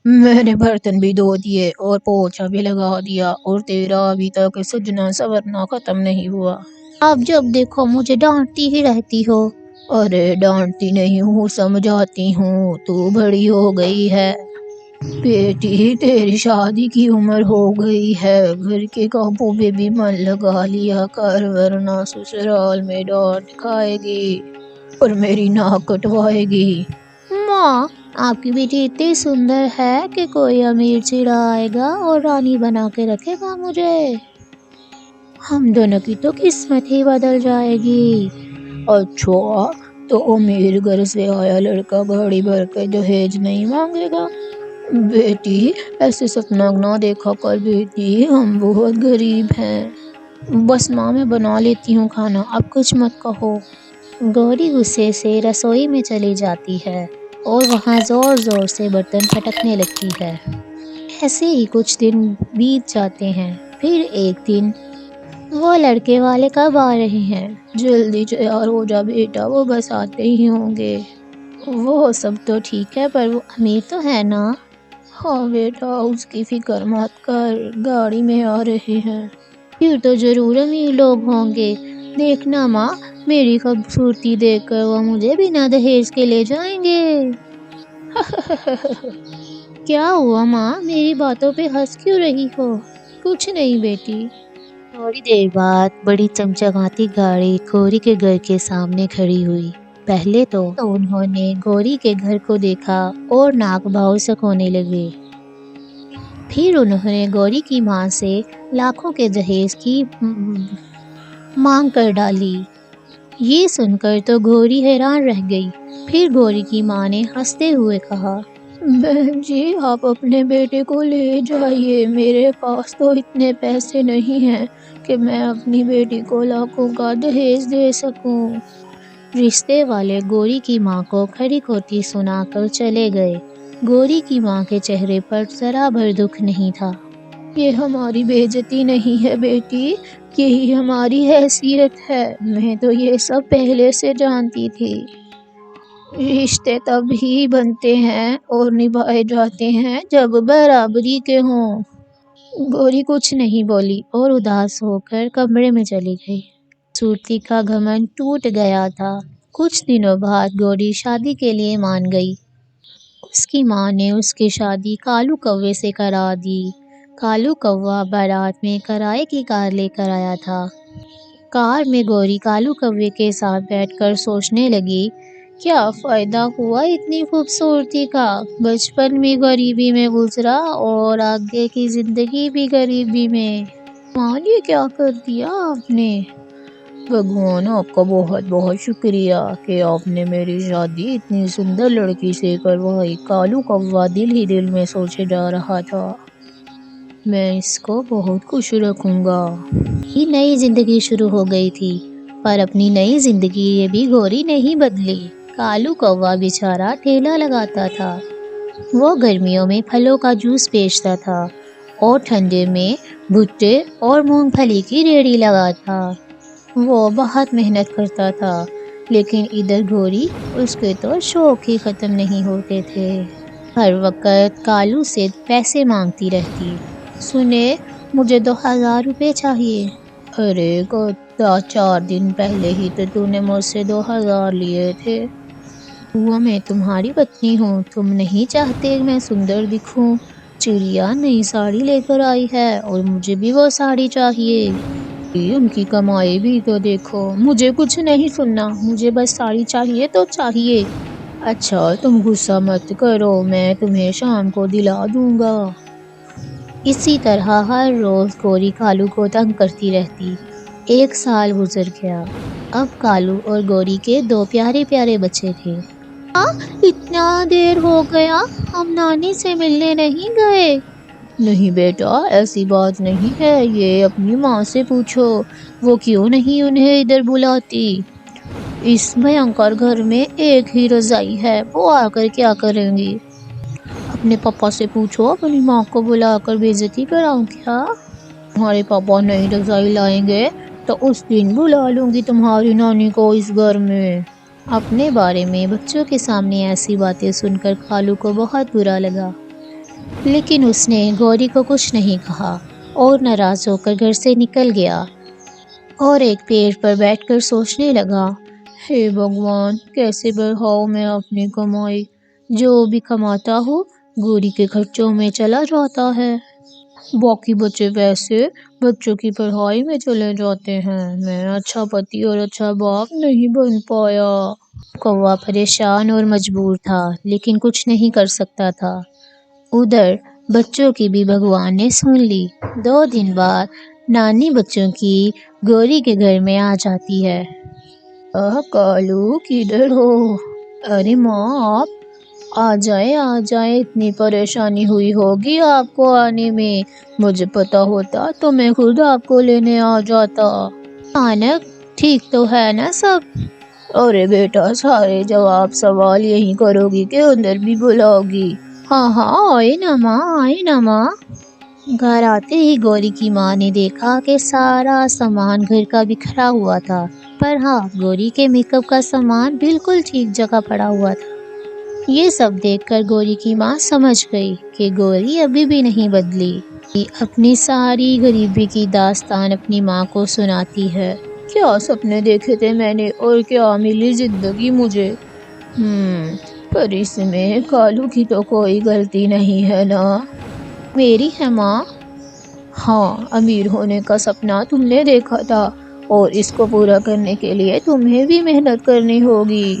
میں نے برتن بھی دھو دیے اور پوچھا بھی لگا دیا، اور تیرا ابھی تک سجنا سورنا ختم نہیں ہوا۔ آپ جب دیکھو مجھے ڈانٹتی ہی رہتی ہو۔ ارے ڈانٹتی نہیں ہوں، سمجھاتی ہوں، تو بڑی ہو گئی ہے بیٹی، تیری شادی کی عمر ہو گئی ہے، گھر کے کاموں میں بھی من لگا لیا کر، ورنہ سسرال میں ڈانٹ کھائے گی اور میری ناک کٹوائے گی۔ ماں، آپ کی بیٹی اتنی سندر ہے کہ کوئی امیر چڑا آئے گا اور رانی بنا کے رکھے گا مجھے۔ ہم دونوں کی تو قسمت ہی بدل جائے گی۔ اچھا، تو امیر گھر سے آیا لڑکا گاڑی بھر کے دہیج نہیں مانگے گا؟ بیٹی ایسے سپنا نہ دیکھا کر بیٹی، ہم بہت غریب ہیں۔ بس ماں میں بنا لیتی ہوں کھانا، اب کچھ مت کہو۔ گوری غصے سے رسوئی میں چلی جاتی ہے اور وہاں زور زور سے برتن پٹکنے لگتی ہے۔ ایسے ہی کچھ دن بیت جاتے ہیں۔ پھر ایک دن، وہ لڑکے والے کب آ رہے ہیں؟ جلدی تیار ہو جا بیٹا، وہ بس آتے ہی ہوں گے۔ وہ سب تو ٹھیک ہے، پر وہ امیر تو ہے نا؟ ہاں بیٹا، اس کی فکر مت کر، گاڑی میں آ رہے ہیں۔ پھر تو ضرور امیر لوگ ہوں گے۔ دیکھنا ماں، میری خوبصورتی دیکھ کر وہ مجھے بنا دہیج کے لے جائیں گے۔ کیا ہوا ماں، میری باتوں پہ ہنس کیوں رہی ہو؟ کچھ نہیں بیٹی۔ تھوڑی دیر بعد بڑی چمچماتی گاڑی گوری کے گھر کے سامنے کھڑی ہوئی۔ پہلے تو انہوں نے گوری کے گھر کو دیکھا اور ناک بھاؤ سکونے لگے۔ پھر انہوں نے گوری کی ماں سے لاکھوں کے جہیز کی مانگ کر ڈالی۔ یہ سن کر تو گوری حیران رہ گئی۔ پھر گوری کی ماں نے ہنستے ہوئے کہا، بہن جی، آپ اپنے بیٹے کو لے جائیے، میرے پاس تو اتنے پیسے نہیں ہیں کہ میں اپنی بیٹی کو لاکھوں کا دہیج دے سکوں۔ رشتے والے گوری کی ماں کو کھری کھوٹی سنا کر چلے گئے۔ گوری کی ماں کے چہرے پر ذرا بھر دکھ نہیں تھا۔ یہ ہماری بے عزتی نہیں ہے بیٹی، یہی ہماری حیثیت ہے، میں تو یہ سب پہلے سے جانتی تھی۔ رشتے تب ہی بنتے ہیں اور نبھائے جاتے ہیں جب برابری کے ہوں۔ گوری کچھ نہیں بولی اور اداس ہو کر کمرے میں چلی گئی۔ خوبصورتی کا گھمنڈ ٹوٹ گیا تھا۔ کچھ دنوں بعد گوری شادی کے لیے مان گئی۔ اس کی ماں نے اس کی شادی کالو کوے سے کرا دی۔ کالو کوا بارات میں کرائے کی کار لے کر آیا تھا۔ کار میں گوری کالو کوے کے ساتھ بیٹھ کر سوچنے لگی، کیا فائدہ ہوا اتنی خوبصورتی کا؟ بچپن بھی غریبی میں گزرا اور آگے کی زندگی بھی غریبی میں۔ ماں، یہ کیا کر دیا آپ نے؟ بھگوان آپ کا بہت بہت شکریہ کہ آپ نے میری شادی اتنی سندر لڑکی سے کروائی۔ کالو کوا دل ہی دل میں سوچے جا رہا تھا، میں اس کو بہت خوش رکھوں گا۔ یہ نئی زندگی شروع ہو گئی تھی، پر اپنی نئی زندگی یہ بھی گوری نہیں بدلی۔ کالو کوا بیچارہ ٹھیلا لگاتا تھا۔ وہ گرمیوں میں پھلوں کا جوس بیچتا تھا اور ٹھنڈے میں بھٹے اور مونگ پھلی کی ریہڑی لگاتا۔ وہ بہت محنت کرتا تھا، لیکن ادھر گوری، اس کے تو شوق ہی ختم نہیں ہوتے تھے۔ ہر وقت کالو سے پیسے مانگتی رہتی۔ سنے، مجھے 2000 روپے چاہیے۔ ارے 4 دن پہلے ہی تو نے مجھ سے 2000 لیے تھے۔ وہ میں تمہاری پتنی ہوں، تم نہیں چاہتے میں سندر دکھوں؟ چڑیا نئی ساڑی لے کر آئی ہے اور مجھے بھی وہ ساڑی چاہیے۔ ان کی کمائی بھی تو دیکھو، مجھے کچھ نہیں سننا، مجھے بس ساڑی چاہیے تو چاہیے۔ اچھا تم غصہ مت کرو، میں تمہیں شام کو دلا دوں گا۔ اسی طرح ہر روز گوری کالو کو تنگ کرتی رہتی۔ 1 سال گزر گیا۔ اب کالو اور گوری کے 2 پیارے پیارے بچے تھے۔ اتنا دیر ہو گیا، ہم نانی سے ملنے نہیں گئے؟ نہیں بیٹا، ایسی بات نہیں ہے، یہ اپنی ماں سے پوچھو، وہ کیوں نہیں انہیں ادھر بلاتی۔ اس بھینکر گھر میں ایک ہی رضائی ہے، وہ آ کر کیا کریں گی؟ اپنے پاپا سے پوچھو، اپنی ماں کو بلا کر بے عزتی کراؤں کیا؟ تمہارے پاپا نئی رضائی لائیں گے تو اس دن بلا لوں گی تمہاری نانی کو اس گھر میں۔ اپنے بارے میں بچوں کے سامنے ایسی باتیں سن کر کالو کو بہت برا لگا۔ لیکن اس نے گوری کو کچھ نہیں کہا اور ناراض ہو کر گھر سے نکل گیا اور ایک پیڑ پر بیٹھ کر سوچنے لگا، ہے بھگوان، کیسے بڑھاؤں میں اپنی کمائی؟ جو بھی کماتا ہوں گوری کے خرچوں میں چلا جاتا ہے، باقی بچے پیسے بچوں کی پڑھائی میں چلے جاتے ہیں، میں اچھا پتی اور اچھا باپ نہیں بن پایا۔ کوا پریشان اور مجبور تھا لیکن کچھ نہیں کر سکتا تھا۔ ادھر بچوں کی بھی بھگوان نے سن لی۔ 2 دن بعد نانی بچوں کی گوری کے گھر میں آ جاتی ہے۔ کالو کدھر ہو؟ ارے ماں آپ آ جائیں، اتنی پریشانی ہوئی ہوگی آپ کو آنے میں، مجھے پتا ہوتا تو میں خود آپ کو لینے آ جاتا۔ انک ٹھیک تو ہے نا سب؟ ارے بیٹا، سارے جواب سوال یہی کرو گی کہ اندر بھی بلاؤ گی؟ ہاں آئے نا ماں۔ گھر آتے ہی گوری کی ماں نے دیکھا کہ سارا سامان گھر کا بکھرا ہوا تھا، پر ہاں گوری کے میک اپ کا سامان بالکل ٹھیک جگہ پڑا ہوا تھا۔ یہ سب دیکھ کر گوری کی ماں سمجھ گئی کہ گوری ابھی بھی نہیں بدلی۔ اپنی ساری غریبی کی داستان اپنی ماں کو سناتی ہے۔ کیا سپنے دیکھے تھے میں نے اور کیا ملی زندگی مجھے؟ پر اس میں کالو کی تو کوئی غلطی نہیں ہے نا؟ میری ہے ماں۔ ہاں، امیر ہونے کا سپنا تم نے دیکھا تھا اور اس کو پورا کرنے کے لیے تمہیں بھی محنت کرنی ہوگی۔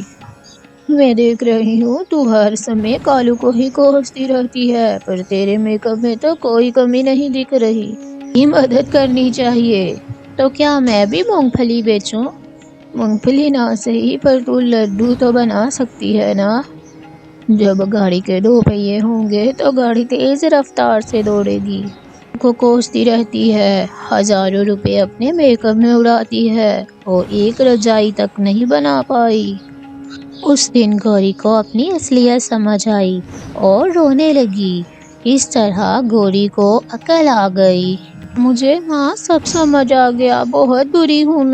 میں دیکھ رہی ہوں تو ہر سمے کالو کو ہی کوستی رہتی ہے، پر تیرے میک اپ میں تو کوئی کمی نہیں دکھ رہی، مدد کرنی چاہیے۔ تو کیا میں بھی مونگ پھلی بیچوں؟ مونگ پھلی نہ صحیح پر تو لڈو تو بنا سکتی ہے نا؟ جب گاڑی کے 2 پہیے ہوں گے تو گاڑی تیز رفتار سے دوڑے گی۔ کو کوستی رہتی ہے، ہزاروں روپے اپنے میک اپ میں اڑاتی ہے اور ایک رجائی تک نہیں بنا پائی۔ اس دن گوری کو اپنی اصلیت سمجھ آئی اور رونے لگی۔ اس طرح گوری کو عقل آ گئی۔ مجھے ماں سب سمجھ آ گیا، بہت بری ہوں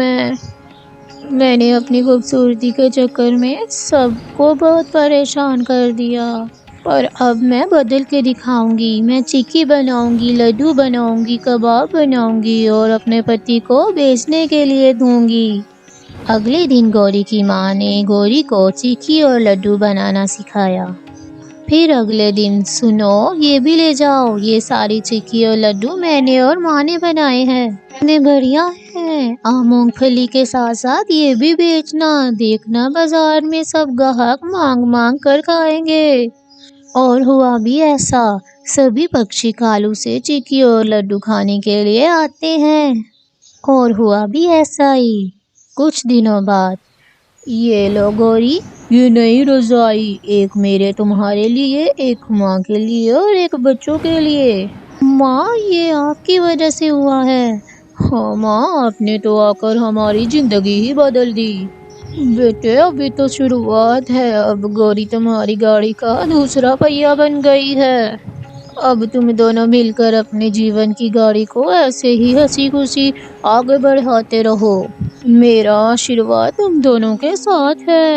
میں نے اپنی خوبصورتی کے چکر میں سب کو بہت پریشان کر دیا، پر اب میں بدل کے دکھاؤں گی، میں چکی بناؤں گی، لڈو بناؤں گی، کباب بناؤں گی اور اپنے پتی کو بیچنے کے لیے دوں گی۔ اگلے دن گوری کی ماں نے گوری کو چکی اور لڈو بنانا سکھایا۔ پھر اگلے دن، سنو یہ بھی لے جاؤ، یہ ساری چکی اور لڈو میں نے اور ماں نے بنائے ہیں، اتنے بڑھیا ہیں، مونگ پھلی کے ساتھ ساتھ یہ بھی بیچنا، دیکھنا بازار میں سب گاہک مانگ کر کھائیں گے۔ اور ہوا بھی ایسا، سبھی پکشی کالو سے چکی اور لڈو کھانے کے لیے آتے ہیں۔ اور ہوا بھی ایسا ہی۔ کچھ دنوں بعد، یہ لو گوری، یہ نئی رضائی، ایک میرے تمہارے لیے، ایک ماں کے لیے اور ایک بچوں کے لیے۔ ماں یہ آپ کی وجہ سے ہوا ہے۔ ہاں ماں، آپ نے تو آ کر ہماری زندگی ہی بدل دی۔ بیٹے ابھی تو شروعات ہے، اب گوری تمہاری گاڑی کا دوسرا پہیہ بن گئی ہے۔ اب تم دونوں مل کر اپنے جیون کی گاڑی کو ایسے ہی ہنسی خوشی آگے بڑھاتے رہو، میرا آشیرواد تم دونوں کے ساتھ ہے۔